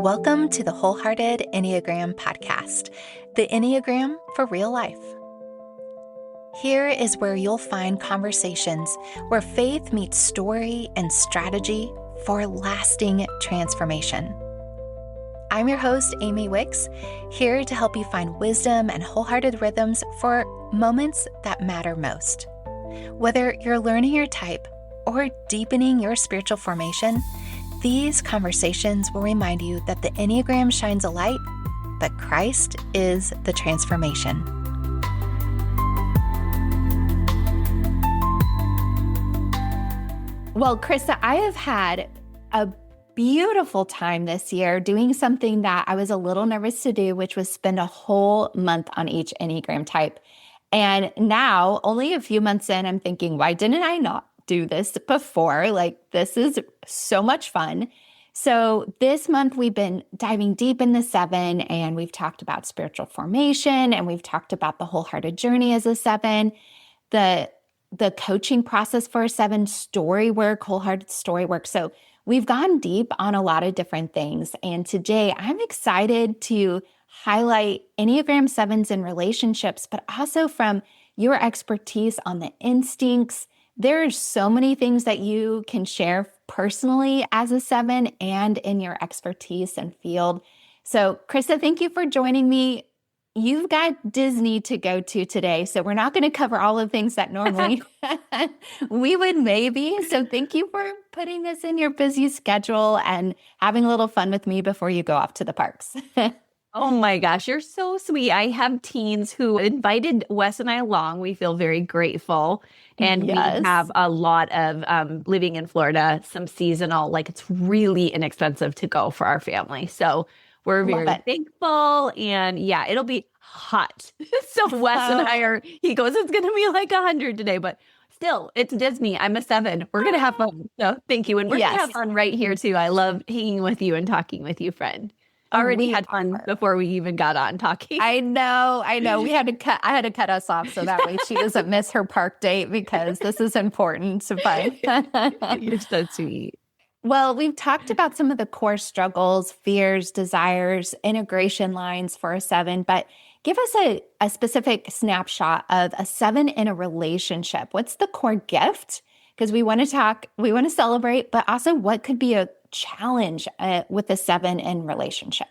Welcome to the Wholehearted Enneagram podcast, the Enneagram for real life. Here is where you'll find conversations where faith meets story and strategy for lasting transformation. I'm your host, Amy Wicks, here to help you find wisdom and wholehearted rhythms for moments that matter most. Whether you're learning your type or deepening your spiritual formation, these conversations will remind you that the Enneagram shines a light, but Christ is the transformation. Well, Christa, I have had a beautiful time this year doing something that I was a little nervous to do, which was spend a whole month on each Enneagram type. And now, only a few months in, I'm thinking, why didn't I not do this before? Like, this is so much fun. So this month we've been diving deep in the 7, and we've talked about spiritual formation, and we've talked about the wholehearted journey as a 7, the coaching process for a 7, story work, wholehearted story work. So we've gone deep on a lot of different things. And today I'm excited to highlight Enneagram 7s in relationships, but also from your expertise on the instincts. There are so many things that you can share personally as a 7 and in your expertise and field. So, Christa, thank you for joining me. You've got Disney to go to today, so we're not going to cover all of the things that normally we would maybe. So thank you for putting this in your busy schedule and having a little fun with me before you go off to the parks. Oh my gosh, you're so sweet. I have teens who invited Wes and I along. We feel very grateful. And Yes. We have a lot of living in Florida, some seasonal, like it's really inexpensive to go for our family. So we're very thankful. And yeah, it'll be hot. So Wes and he goes, it's going to be like 100 today, but still, it's Disney. I'm a 7. We're going to have fun. So thank you. And we're going to have fun right here too. I love hanging with you and talking with you, friend. Already had fun before we even got on talking. I know. I had to cut us off so that way she doesn't miss her park date, because this is important. But you're so sweet. Well, we've talked about some of the core struggles, fears, desires, integration lines for a 7, but give us a specific snapshot of a 7 in a relationship. What's the core gift? Because we want to celebrate, but also what could be a challenge with a 7 in relationship?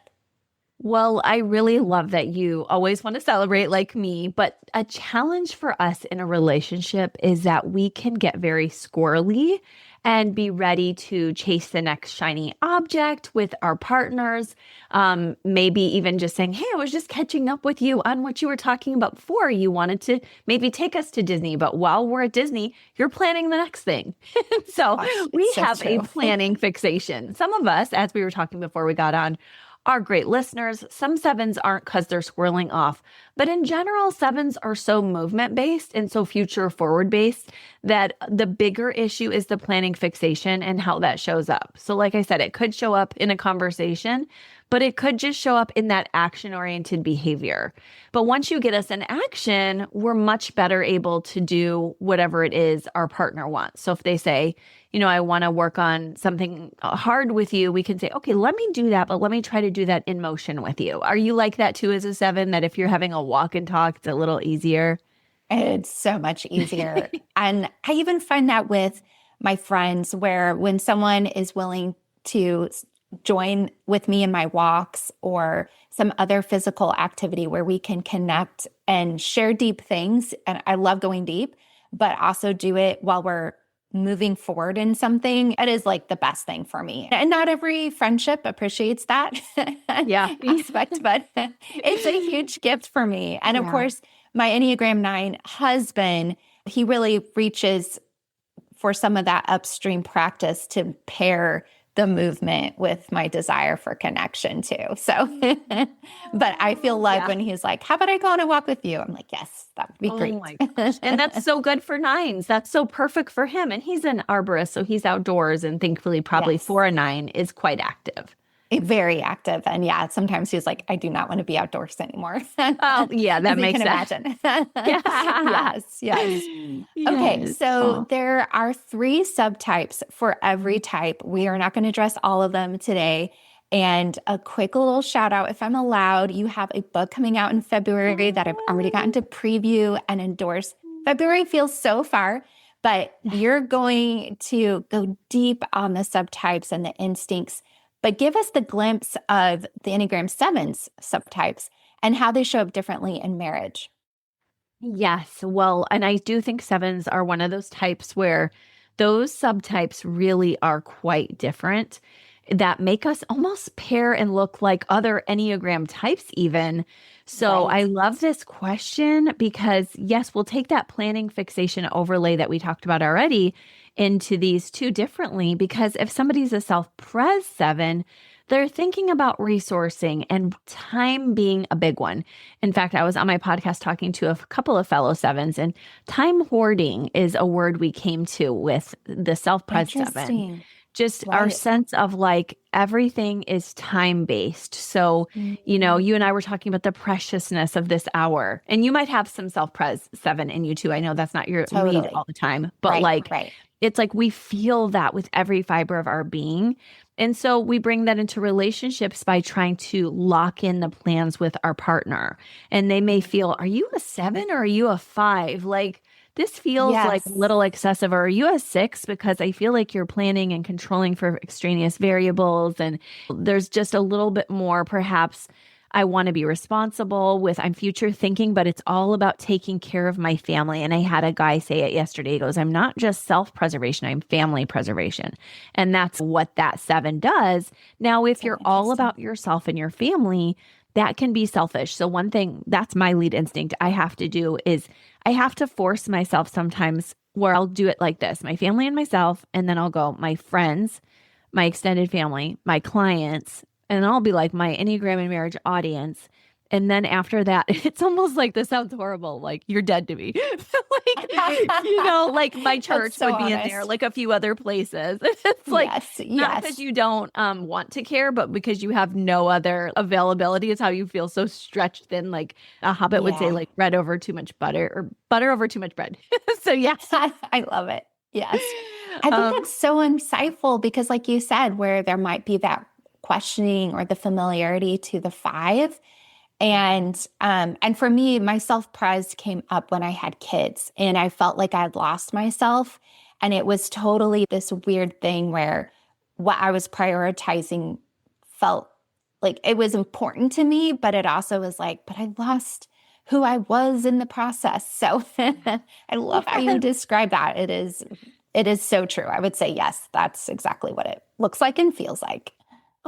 Well, I really love that you always want to celebrate like me, but a challenge for us in a relationship is that we can get very squirrely and be ready to chase the next shiny object with our partners. Maybe even just saying, hey, I was just catching up with you on what you were talking about before. You wanted to maybe take us to Disney, but while we're at Disney, you're planning the next thing. So we have a planning fixation. Some of us, as we were talking before we got on, are great listeners. Some 7s aren't because they're squirreling off. But in general, 7s are so movement-based and so future forward-based that the bigger issue is the planning fixation and how that shows up. So like I said, it could show up in a conversation, but it could just show up in that action-oriented behavior. But once you get us in action, we're much better able to do whatever it is our partner wants. So if they say, I want to work on something hard with you, we can say, okay, let me do that, but let me try to do that in motion with you. Are you like that too as a 7, that if you're having a walk and talk, it's a little easier? It's so much easier. And I even find that with my friends, where when someone is willing to join with me in my walks or some other physical activity where we can connect and share deep things, and I love going deep, but also do it while we're moving forward in something, it is like the best thing for me. And not every friendship appreciates that aspect, but it's a huge gift for me. And of course, my Enneagram 9 husband, he really reaches for some of that upstream practice to pair the movement with my desire for connection too. So, but I feel love when he's like, how about I go on a walk with you? I'm like, yes, that would be great. Oh my gosh. And that's so good for 9s. That's so perfect for him. And he's an arborist, so he's outdoors, and thankfully probably for a 9 is quite active. Very active. And yeah, sometimes he's like, I do not want to be outdoors anymore. Oh, yeah, that makes sense. Imagine. Yes. Okay, so there are 3 subtypes for every type. We are not going to address all of them today. And a quick little shout out, if I'm allowed, you have a book coming out in February that I've already gotten to preview and endorse. February feels so far, but you're going to go deep on the subtypes and the instincts, but give us the glimpse of the Enneagram Seven's subtypes and how they show up differently in marriage. Yes. Well, and I do think sevens are one of those types where those subtypes really are quite different that make us almost pair and look like other Enneagram types, even. So Right. I love this question because, yes, we'll take that planning fixation overlay that we talked about already into these two differently. Because if somebody's a self-pres seven, they're thinking about resourcing and time being a big one. In fact, I was on my podcast talking to a couple of fellow sevens, and time hoarding is a word we came to with the self-pres seven. Interesting. Just our Right. sense of like everything is time based. So, you know, you and I were talking about the preciousness of this hour, and you might have some self-pres seven in you too. I know that's not your lead Totally. all the time, but Right, like right. it's like we feel that with every fiber of our being. And so we bring that into relationships by trying to lock in the plans with our partner. And they may feel, are you a seven or are you a five? Like, this feels like a Yes. little excessive. Or are you a six? Because I feel like you're planning and controlling for extraneous variables. And there's just a little bit more, perhaps, I want to be responsible with, I'm future thinking, but it's all about taking care of my family. And I had a guy say it yesterday. He goes, I'm not just self-preservation, I'm family preservation. And that's what that seven does. Now, if So you're all interesting. about yourself and your family, that can be selfish. So one thing, that's my lead instinct I have to do is I have to force myself sometimes where I'll do it like this, my family and myself, and then I'll go my friends, my extended family, my clients, and I'll be like my Enneagram and marriage audience. And then after that, it's almost like this sounds horrible. Like you're dead to me. Like, you know, like my church so would be in there, honest. like a few other places. It's like, Yes, not because yes. you don't want to care, but because you have no other availability. It's how you feel so stretched thin. Like a hobbit would say, Yeah. like bread over too much butter or butter over too much bread. So yeah. I love it. Yes. I think Um, that's so insightful because, like you said, where there might be that questioning or the familiarity to the five. And for me, my self-pres came up when I had kids and I felt like I had lost myself. And it was totally this weird thing where what I was prioritizing felt like it was important to me, but it also was like, but I lost who I was in the process. So I love how you yes. describe that. It is so true. I would say, yes, that's exactly what it looks like and feels like.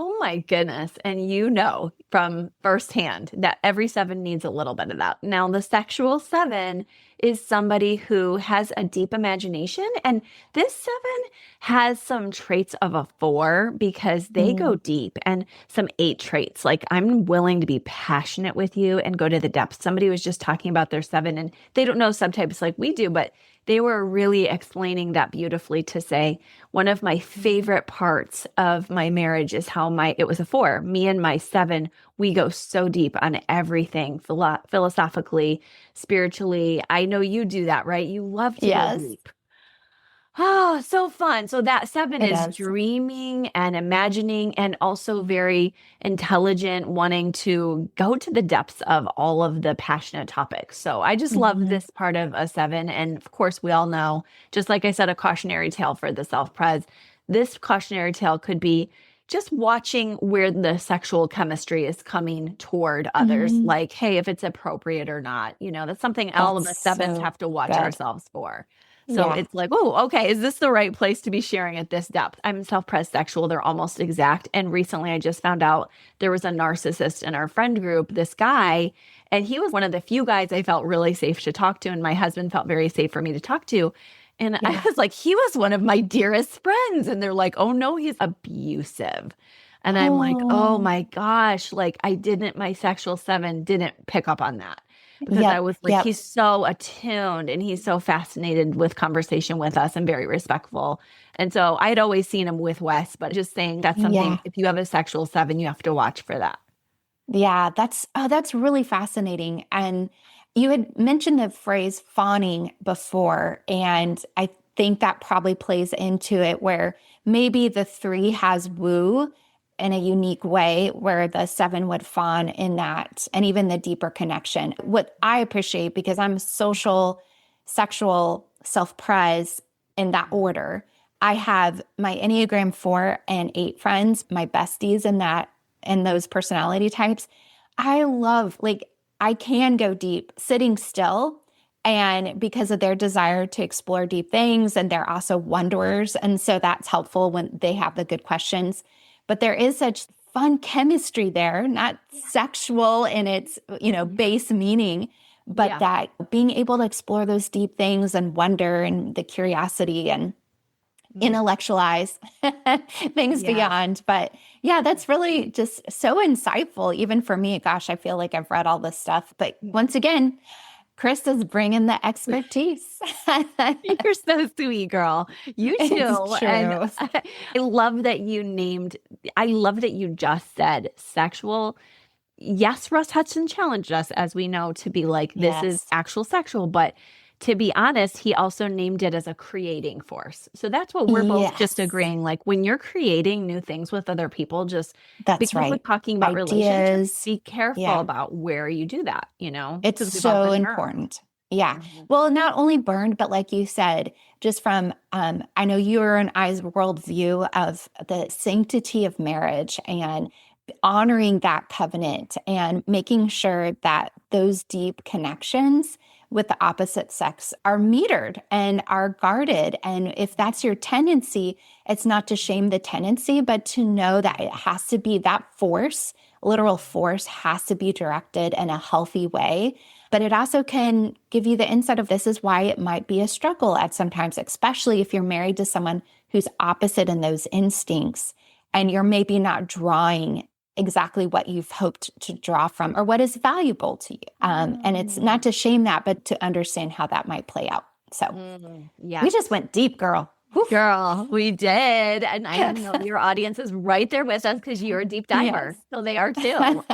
Oh my goodness. And you know from firsthand that every seven needs a little bit of that. Now, the sexual seven is somebody who has a deep imagination. And this seven has some traits of a four because they go Mm. deep, and some eight traits. Like, I'm willing to be passionate with you and go to the depths. Somebody was just talking about their seven, and they don't know subtypes like we do, but they were really explaining that beautifully to say, one of my favorite parts of my marriage is how it was a four. Me and my seven, we go so deep on everything philosophically, spiritually. I know you do that, right? You love to go Yes, deep. Oh, so fun. So that seven it is is. dreaming and imagining and also very intelligent, wanting to go to the depths of all of the passionate topics. So I just love Mhm. this part of a seven. And of course, we all know, just like I said, a cautionary tale for the self-pres. This cautionary tale could be just watching where the sexual chemistry is coming toward others. Mhm. Like, hey, if it's appropriate or not, that's something all of That's us sevens so have to watch good. ourselves for. So Yeah. it's like, oh, okay, is this the right place to be sharing at this depth? I'm self-pres sexual. They're almost exact. And recently I just found out there was a narcissist in our friend group, this guy, and he was one of the few guys I felt really safe to talk to. And my husband felt very safe for me to talk to. And I Yeah. was like, he was one of my dearest friends. And they're like, oh no, he's abusive. And I'm like, oh Oh, my gosh, like my sexual seven didn't pick up on that because I yep. was like, Yep. he's so attuned and he's so fascinated with conversation with us and very respectful. And so I had always seen him with Wes, but just saying that's something, Yeah. if you have a sexual seven, you have to watch for that. Yeah. That's really fascinating. And you had mentioned the phrase fawning before, and I think that probably plays into it where maybe the three has woo in a unique way where the 7 would fawn in that, and even the deeper connection. What I appreciate, because I'm social, sexual, self-pres in that order, I have my Enneagram 4 and 8 friends, my besties in those personality types. I love, like, I can go deep sitting still, and because of their desire to explore deep things, and they're also wanderers. And so that's helpful when they have the good questions. But there is such fun chemistry there, not sexual in its, base meaning, but that being able to explore those deep things and wonder and the curiosity and intellectualize things beyond. But yeah, that's really just so insightful, even for me. Gosh, I feel like I've read all this stuff. But once again, Christa's bringing the expertise. You're so sweet, girl. You too. And I love that you just said sexual. Yes, Russ Hudson challenged us, as we know, to be like, this is actual sexual. But to be honest, he also named it as a creating force. So that's what we're both just agreeing. Like, when you're creating new things with other people, because we're talking about relationships, be careful about where you do that, It's so important. Yeah. Well, not only burned, but like you said, just from, I know your and I's worldview of the sanctity of marriage and honoring that covenant and making sure that those deep connections with the opposite sex are metered and are guarded. And if that's your tendency, it's not to shame the tendency, but to know that it has to be that force, literal force, has to be directed in a healthy way. But it also can give you the insight of, this is why it might be a struggle at sometimes, especially if you're married to someone who's opposite in those instincts and you're maybe not drawing exactly what you've hoped to draw from or what is valuable to you. And it's not to shame that, but to understand how that might play out. So we just went deep, girl. Woof. Girl, we did. And I know your audience is right there with us because you're a deep diver. So they are too.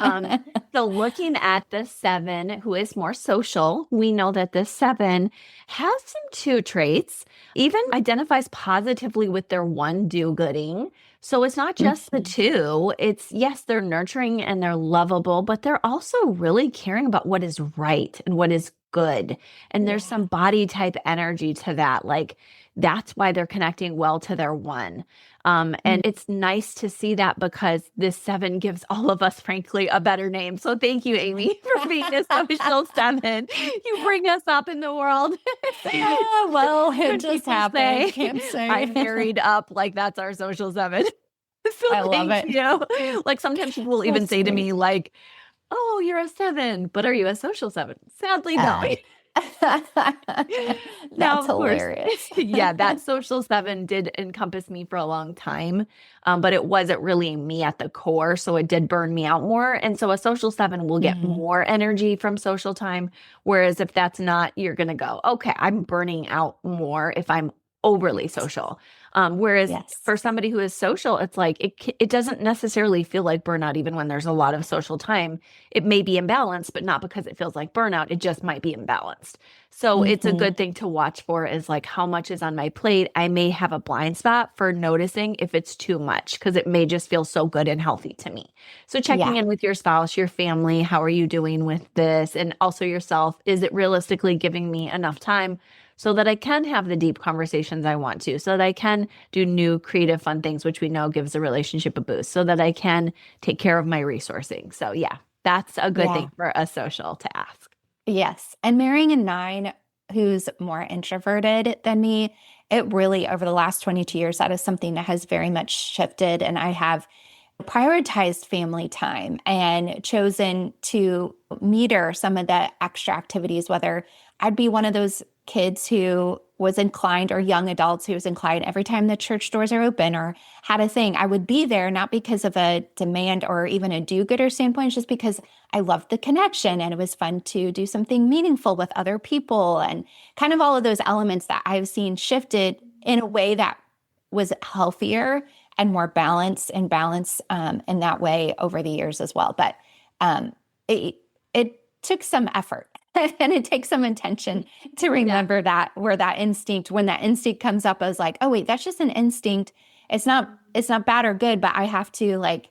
So looking at the 7, who is more social, we know that this 7 has some 2 traits, even identifies positively with their 1 do-gooding. So it's not just the 2. It's, yes, they're nurturing and they're lovable, but they're also really caring about what is right and what is good. And there's some body type energy to that. Like, that's why they're connecting well to their 1. And it's nice to see that, because this 7 gives all of us, frankly, a better name. So thank you, Amy, for being a social 7. You bring us up in the world. Well, it just happened. Can't say. I married up, like, that's our social 7. So I love it. You. Like, sometimes people will even say to me, like, oh, you're a 7, but are you a social 7? Sadly, no. That's hilarious. That social 7 did encompass me for a long time, but it wasn't really me at the core, so it did burn me out more. And so a social 7 will get more energy from social time, whereas if that's not, you're going to go, okay, I'm burning out more if I'm overly social. Whereas for somebody who is social, it's like, it doesn't necessarily feel like burnout, even when there's a lot of social time. It may be imbalanced, but not because it feels like burnout. It just might be imbalanced. So it's a good thing to watch for, is like, how much is on my plate? I may have a blind spot for noticing if it's too much, because it may just feel so good and healthy to me. So checking in with your spouse, your family, how are you doing with this? And also yourself, is it realistically giving me enough time so that I can have the deep conversations I want to, so that I can do new creative fun things, which we know gives a relationship a boost, so that I can take care of my resourcing. So that's a good thing for a social to ask. Yes. And marrying a 9 who's more introverted than me, it really, over the last 22 years, that is something that has very much shifted. And I have prioritized family time and chosen to meter some of the extra activities, whether I'd be one of those kids who was inclined, or young adults who was inclined, every time the church doors are open or had a thing, I would be there, not because of a demand or even a do-gooder standpoint, just because I loved the connection and it was fun to do something meaningful with other people, and kind of all of those elements that I've seen shifted in a way that was healthier and more balanced and balanced in that way over the years as well. But it took some effort. And it takes some intention to remember that, where that instinct, when that instinct comes up, I was like, oh wait, that's just an instinct. It's not bad or good, but I have to like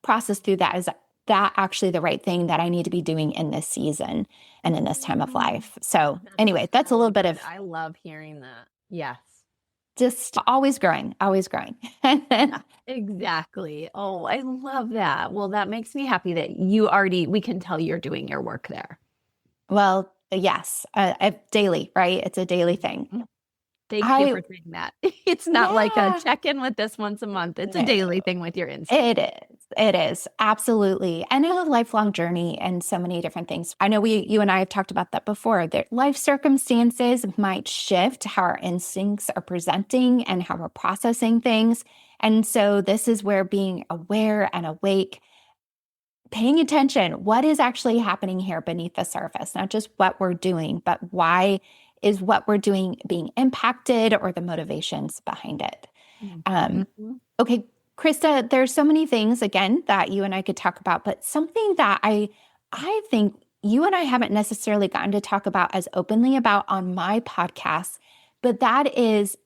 process through that. Is that actually the right thing that I need to be doing in this season and in this time of life? So anyway, that's a little bit of, I love hearing that. Yes. just always growing, always growing. Exactly. Oh, I love that. Well, that makes me happy that we can tell you're doing your work there. Well, yes, daily, right? It's a daily thing. Thank you for saying that. It's not like a check-in with this once a month. It's a daily thing with your instinct. It is. Absolutely. And it's a lifelong journey and so many different things. I know you and I have talked about that before, that life circumstances might shift how our instincts are presenting and how we're processing things. And so this is where being aware and awake, paying attention, what is actually happening here beneath the surface, not just what we're doing, but why is what we're doing being impacted, or the motivations behind it. Okay, Christa, there's so many things, again, that you and I could talk about, but something that I think you and I haven't necessarily gotten to talk about as openly about on my podcast, but that is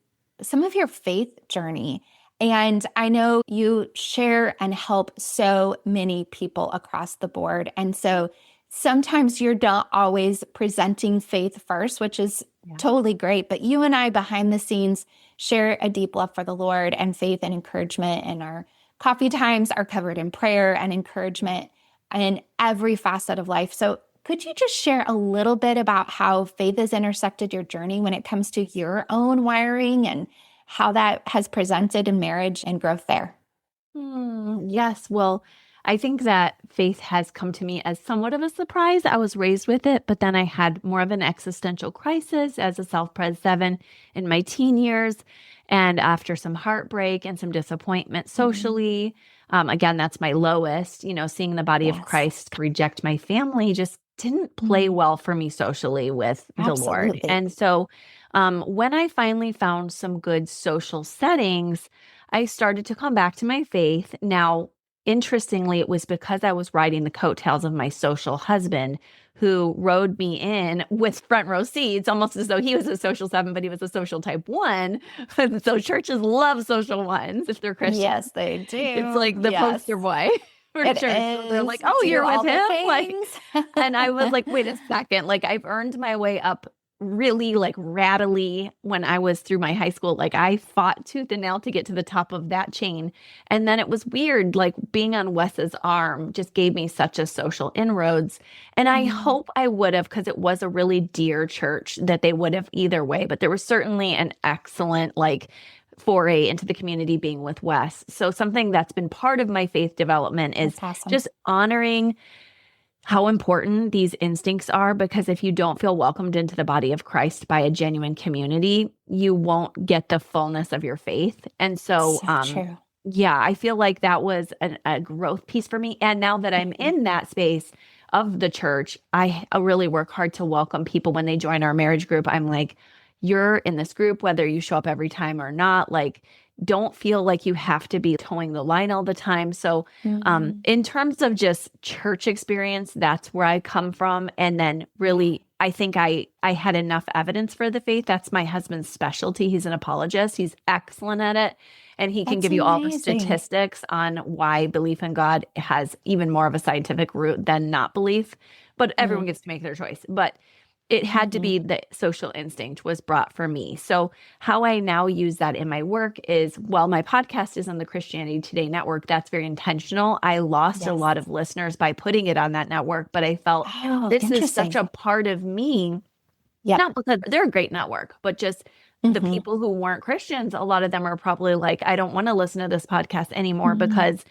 some of your faith journey. And I know you share and help so many people across the board. And so sometimes you're not always presenting faith first, which is totally great. But you and I behind the scenes share a deep love for the Lord and faith and encouragement. And our coffee times are covered in prayer and encouragement in every facet of life. So could you just share a little bit about how faith has intersected your journey when it comes to your own wiring and how that has presented in marriage and growth there? Yes. Well, I think that faith has come to me as somewhat of a surprise. I was raised with it, but then I had more of an existential crisis as a self-pres 7 in my teen years. And after some heartbreak and some disappointment socially, again, that's my lowest, seeing the body of Christ reject my family just didn't play well for me socially with the Lord. And so when I finally found some good social settings, I started to come back to my faith. Now, interestingly, it was because I was riding the coattails of my social husband, who rode me in with front row seats, almost as though he was a social 7, but he was a social type 1. So churches love social ones if they're Christian. Yes, they do. It's like the poster boy for church. So they're like, oh, you're with him? Like, and I was like, wait a second. Like, I've earned my way up really like rattly when I was through my high school. Like, I fought tooth and nail to get to the top of that chain. And then it was weird, like being on Wes's arm just gave me such a social inroads. And I hope I would have, because it was a really dear church, that they would have either way. But there was certainly an excellent like foray into the community being with Wes. So something that's been part of my faith development is just honoring how important these instincts are, because if you don't feel welcomed into the body of Christ by a genuine community, you won't get the fullness of your faith. And so, true. Yeah, I feel like that was a growth piece for me. And now that I'm in that space of the church, I really work hard to welcome people when they join our marriage group. I'm like, you're in this group, whether you show up every time or not, like, don't feel like you have to be towing the line all the time. So in terms of just church experience, that's where I come from. And then really, I think I had enough evidence for the faith. That's my husband's specialty. He's an apologist. He's excellent at it. And he can give you all the statistics on why belief in God has even more of a scientific root than not belief. But everyone gets to make their choice. But it had to be the social instinct was brought for me. So how I now use that in my work is, while my podcast is on the Christianity Today network, that's very intentional. I lost a lot of listeners by putting it on that network, but I felt this is such a part of me, not because they're a great network, but just the people who weren't Christians, a lot of them are probably like, I don't want to listen to this podcast anymore because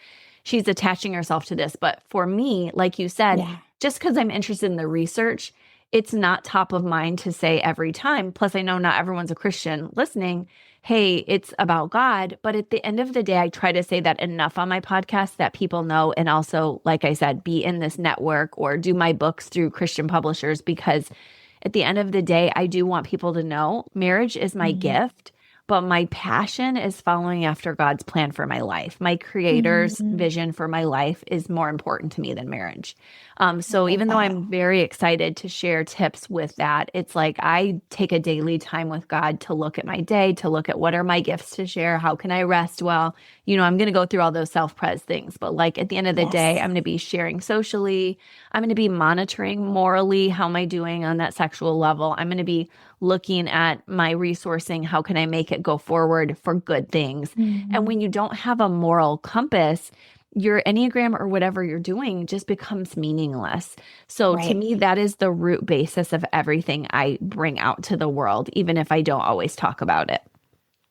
she's attaching herself to this. But for me, like you said, just because I'm interested in the research, it's not top of mind to say every time. Plus, I know not everyone's a Christian listening. Hey, it's about God. But at the end of the day, I try to say that enough on my podcast that people know. And also, like I said, be in this network or do my books through Christian publishers, because at the end of the day, I do want people to know marriage is my gift, but my passion is following after God's plan for my life. My creator's vision for my life is more important to me than marriage. So even though I'm very excited to share tips with that, it's like I take a daily time with God to look at my day, to look at what are my gifts to share, how can I rest well. I'm going to go through all those self-pres things, but like at the end of the day, I'm going to be sharing socially. I'm going to be monitoring morally, how am I doing on that sexual level? I'm going to be looking at my resourcing, how can I make it go forward for good things? And when you don't have a moral compass, your Enneagram or whatever you're doing just becomes meaningless. So to me, that is the root basis of everything I bring out to the world, even if I don't always talk about it.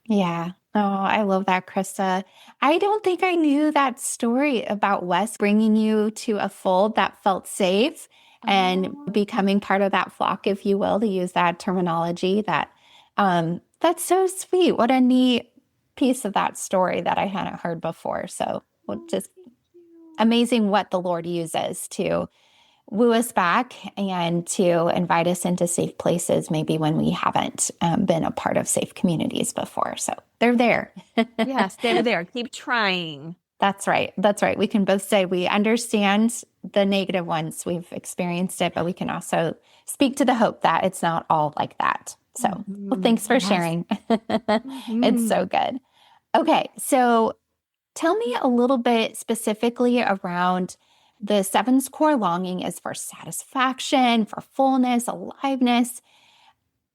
Yeah. Oh, I love that, Christa. I don't think I knew that story about Wes bringing you to a fold that felt safe and becoming part of that flock, if you will, to use that terminology. That's so sweet. What a neat piece of that story that I hadn't heard before. So just amazing what the Lord uses to woo us back and to invite us into safe places, maybe when we haven't been a part of safe communities before. So they're there. Yes, they're there. Keep trying. That's right. That's right. We can both say we understand the negative ones. We've experienced it, but we can also speak to the hope that it's not all like that. So well, thanks for sharing. It's so good. Okay. So tell me a little bit specifically around the seven's core longing is for satisfaction, for fullness, aliveness.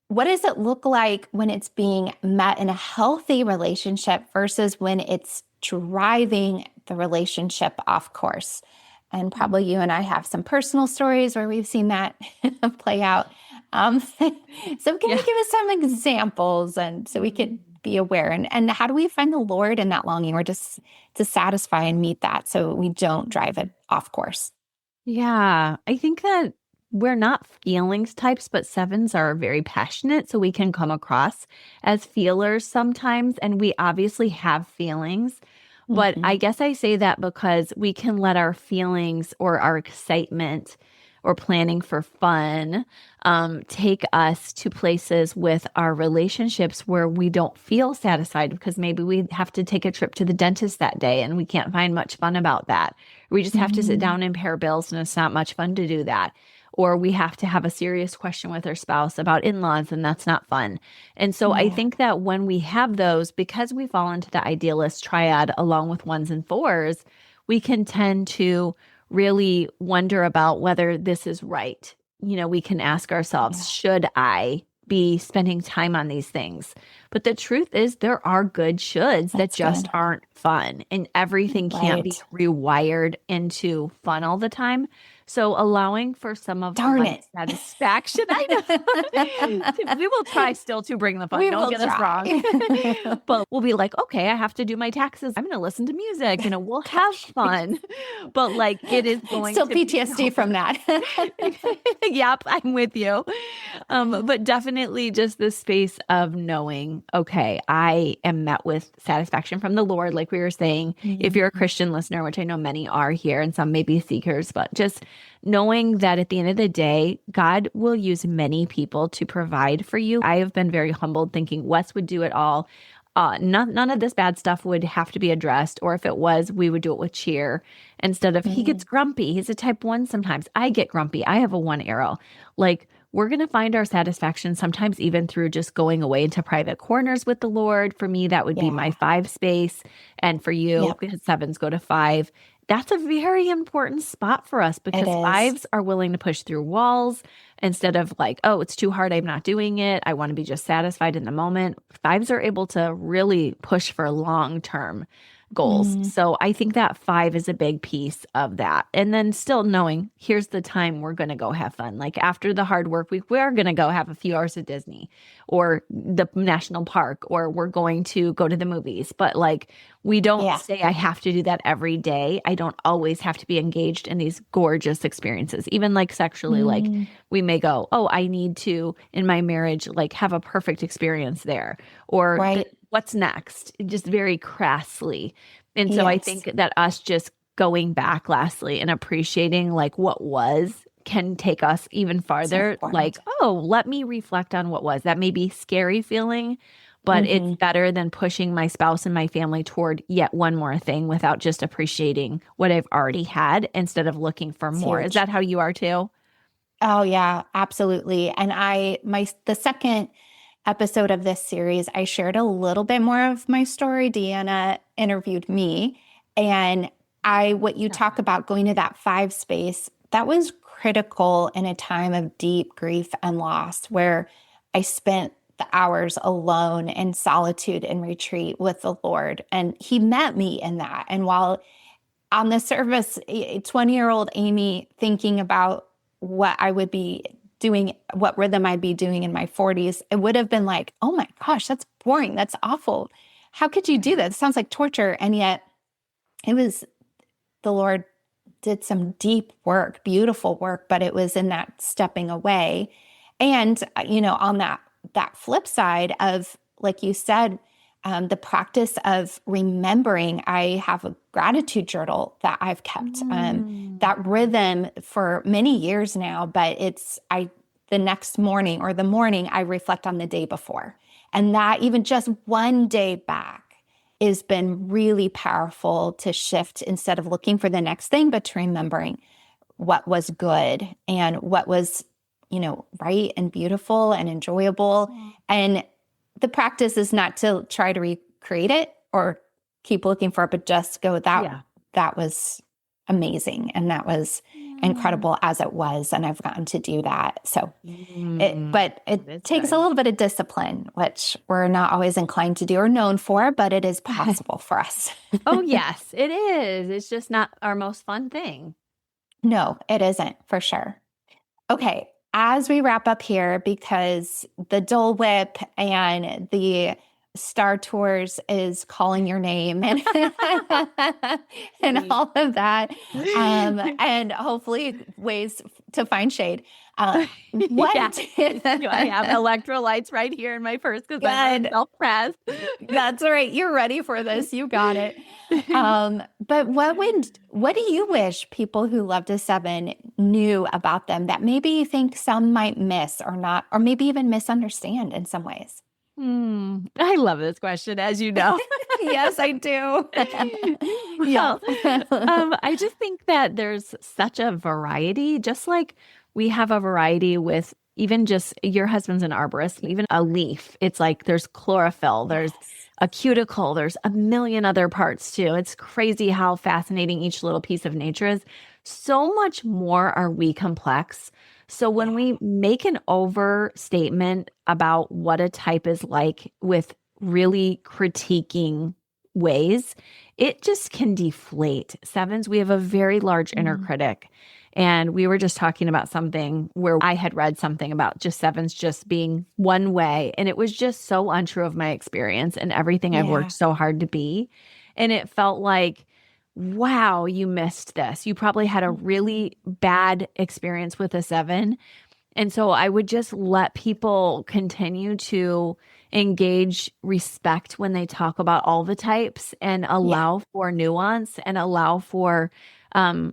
What does it look like when it's being met in a healthy relationship versus when it's driving the relationship off course? And probably you and I have some personal stories where we've seen that play out. So can you give us some examples and so we could be aware? And how do we find the Lord in that longing or just to satisfy and meet that so we don't drive it off course? Yeah, I think that we're not feelings types, but sevens are very passionate. So we can come across as feelers sometimes. And we obviously have feelings. But I guess I say that because we can let our feelings or our excitement or planning for fun take us to places with our relationships where we don't feel satisfied because maybe we have to take a trip to the dentist that day and we can't find much fun about that. We just have to sit down and pay our bills and it's not much fun to do that. Or we have to have a serious question with our spouse about in-laws and that's not fun. And so I think that when we have those, because we fall into the idealist triad along with ones and fours, we can tend to really wonder about whether this is right. We can ask ourselves, should I be spending time on these things? But the truth is there are good shoulds that just aren't fun and everything can't be rewired into fun all the time. So allowing for some of the satisfaction, I know. We will try still to bring the fun. Don't get us wrong. But we'll be like, okay, I have to do my taxes. I'm going to listen to music. We'll have fun. But like it is going still to PTSD from that. Yep, I'm with you. But definitely just the space of knowing, okay, I am met with satisfaction from the Lord, like we were saying. If you're a Christian listener, which I know many are here and some may be seekers, but just knowing that at the end of the day, God will use many people to provide for you. I have been very humbled thinking Wes would do it all. None of this bad stuff would have to be addressed. Or if it was, we would do it with cheer instead of he gets grumpy. He's a type 1 sometimes. I get grumpy. I have a 1 arrow. Like we're going to find our satisfaction sometimes even through just going away into private corners with the Lord. For me, that would be my 5 space. And for you, because 7s go to 5. That's a very important spot for us because 5s are willing to push through walls instead of like, oh, it's too hard. I'm not doing it. I want to be just satisfied in the moment. 5s are able to really push for long-term goals. So I think that 5 is a big piece of that. And then still knowing here's the time we're going to go have fun. Like after the hard work week, we're going to go have a few hours at Disney or the national park, or we're going to go to the movies. But like, we don't say I have to do that every day. I don't always have to be engaged in these gorgeous experiences, even like sexually, like we may go, oh, I need to in my marriage, like have a perfect experience there or what's next, just very crassly. And so I think that us just going back lastly and appreciating like what was can take us even farther. Like, oh, let me reflect on what was. That may be scary feeling, but it's better than pushing my spouse and my family toward yet one more thing without just appreciating what I've already had instead of looking for more. Is that how you are too? Oh yeah, absolutely. And the second episode of this series, I shared a little bit more of my story. Deanna interviewed me, and what you talk about going to that 5 space, that was critical in a time of deep grief and loss where I spent the hours alone in solitude and retreat with the Lord. And he met me in that. And while on the surface, 20-year-old Amy thinking about what I would be doing, what rhythm I'd be doing in my 40s, it would have been like, oh my gosh, that's boring. That's awful. How could you do that? It sounds like torture. And yet it was the Lord did some deep work, beautiful work, but it was in that stepping away. And, on that flip side of, like you said, the practice of remembering, I have a gratitude journal that I've kept, that rhythm for many years now, but the next morning or the morning, I reflect on the day before. And that even just one day back has been really powerful to shift instead of looking for the next thing, but to remembering what was good and what was, right and beautiful and enjoyable. And the practice is not to try to recreate it or keep looking for it, but just go, that was amazing. And that was incredible as it was. And I've gotten to do that. So, but it takes a little bit of discipline, which we're not always inclined to do or known for, but it is possible for us. Oh, yes, it is. It's just not our most fun thing. No, it isn't, for sure. Okay. As we wrap up here, because the Dole Whip and the Star Tours is calling your name and, and all of that, and hopefully ways to find shade. I have electrolytes right here in my purse because I'm self-pressed. That's all right. You're ready for this. You got it. But what do you wish people who loved a 7 knew about them that maybe you think some might miss or not, or maybe even misunderstand in some ways? I love this question, as you know. Yes, I do. I just think that there's such a variety, just like we have a variety with even just your husband's an arborist, even a leaf. It's like there's chlorophyll, there's a cuticle, there's a million other parts too. It's crazy how fascinating each little piece of nature is. So much more are we complex. So when we make an overstatement about what a type is like with really critiquing ways, it just can deflate. 7s, we have a very large inner critic. And we were just talking about something where I had read something about just 7s just being one way. And it was just so untrue of my experience and everything I've worked so hard to be. And it felt like, wow, you missed this. You probably had a really bad experience with a 7. And so I would just let people continue to engage respect when they talk about all the types and allow for nuance and allow for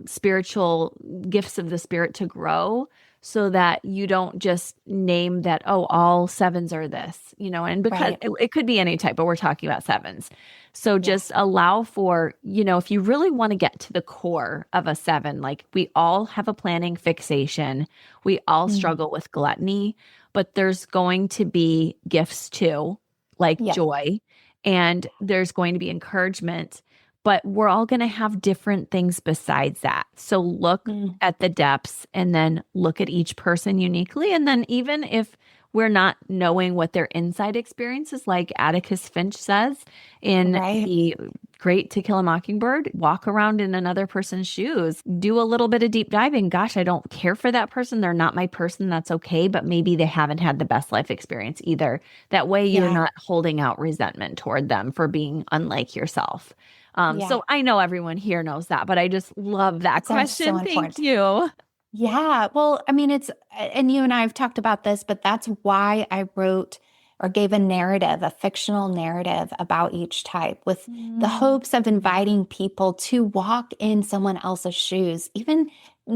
spiritual gifts of the spirit to grow so that you don't just name that, oh, all 7s are this, and because it could be any type, but we're talking about 7s. So just allow for, if you really want to get to the core of a 7, like we all have a planning fixation, we all struggle with gluttony, but there's going to be gifts too, like joy, and there's going to be encouragement. But we're all going to have different things besides that. So look at the depths and then look at each person uniquely. And then even if we're not knowing what their inside experience is like, Atticus Finch says in the Great To Kill a Mockingbird, walk around in another person's shoes, do a little bit of deep diving. Gosh, I don't care for that person. They're not my person. That's okay. But maybe they haven't had the best life experience either. That way you're not holding out resentment toward them for being unlike yourself. So I know everyone here knows that, but I just love that question. So thank you. Yeah. Well, I mean, and you and I have talked about this, but that's why I wrote or gave a narrative, a fictional narrative about each type with the hopes of inviting people to walk in someone else's shoes, even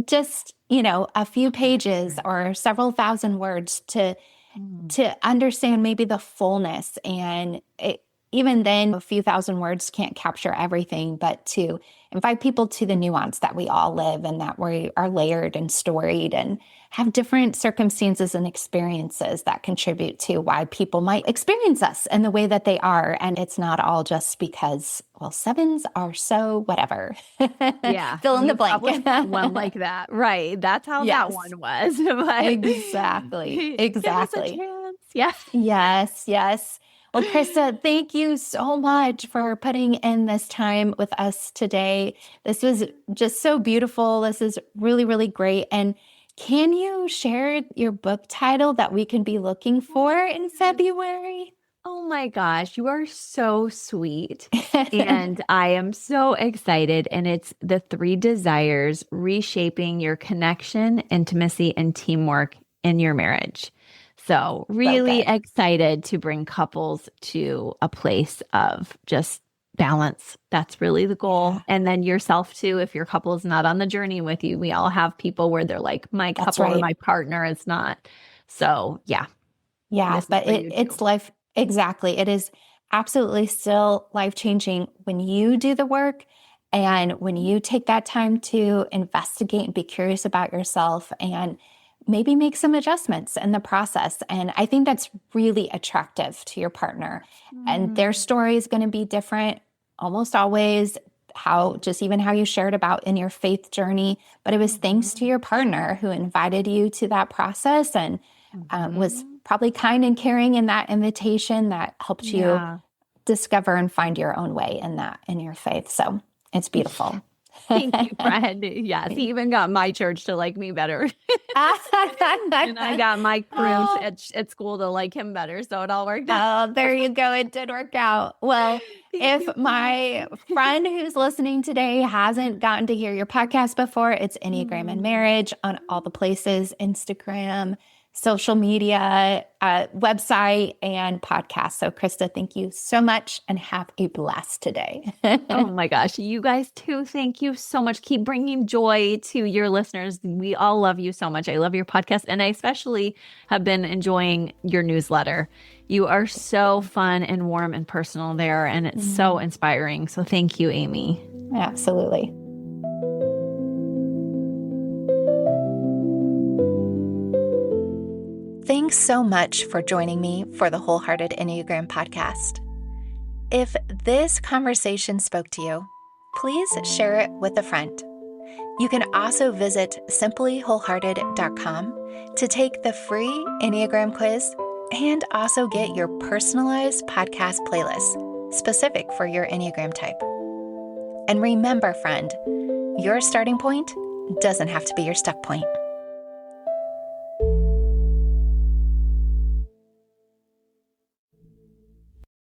just, a few pages or several thousand words to to understand maybe the fullness. And even then, a few thousand words can't capture everything, but to invite people to the nuance that we all live and that we are layered and storied and have different circumstances and experiences that contribute to why people might experience us in the way that they are. And it's not all just because, well, sevens are so whatever. Yeah. Fill in the blank. One like that. Right. That's how that one was. But Exactly. give us a chance. Yeah. Yes. Well, Christa, thank you so much for putting in this time with us today. This was just so beautiful. This is really, really great. And can you share your book title that we can be looking for in February? Oh my gosh, you are so sweet. And I am so excited. And it's The 3 Desires: Reshaping Your Connection, Intimacy, and Teamwork in Your Marriage. So really excited to bring couples to a place of just balance. That's really the goal. And then yourself too, if your couple is not on the journey with you. We all have people where they're like, my couple or my partner is not. So yeah. Yeah, but it's life. Exactly. It is absolutely still life-changing when you do the work and when you take that time to investigate and be curious about yourself and maybe make some adjustments in the process. And I think that's really attractive to your partner. And their story is going to be different almost always, how you shared about in your faith journey. But it was thanks to your partner who invited you to that process and was probably kind and caring in that invitation that helped you discover and find your own way in your faith. So it's beautiful. Thank you, friend. Yes, he even got my church to like me better. And I got my crew at school to like him better. So it all worked out. Oh, there you go. It did work out. Well, if my friend who's listening today hasn't gotten to hear your podcast before, it's Enneagram and Marriage on all the places: Instagram, social media, website, and podcast. So Christa, thank you so much and have a blast today. Oh my gosh. You guys too. Thank you so much. Keep bringing joy to your listeners. We all love you so much. I love your podcast. And I especially have been enjoying your newsletter. You are so fun and warm and personal there. And it's so inspiring. So thank you, Amy. Absolutely. Thanks so much for joining me for the Wholehearted Enneagram podcast. If this conversation spoke to you, please share it with a friend. You can also visit simply-wholehearted.com to take the free Enneagram quiz and also get your personalized podcast playlist specific for your Enneagram type. And remember, friend, your starting point doesn't have to be your stuck point.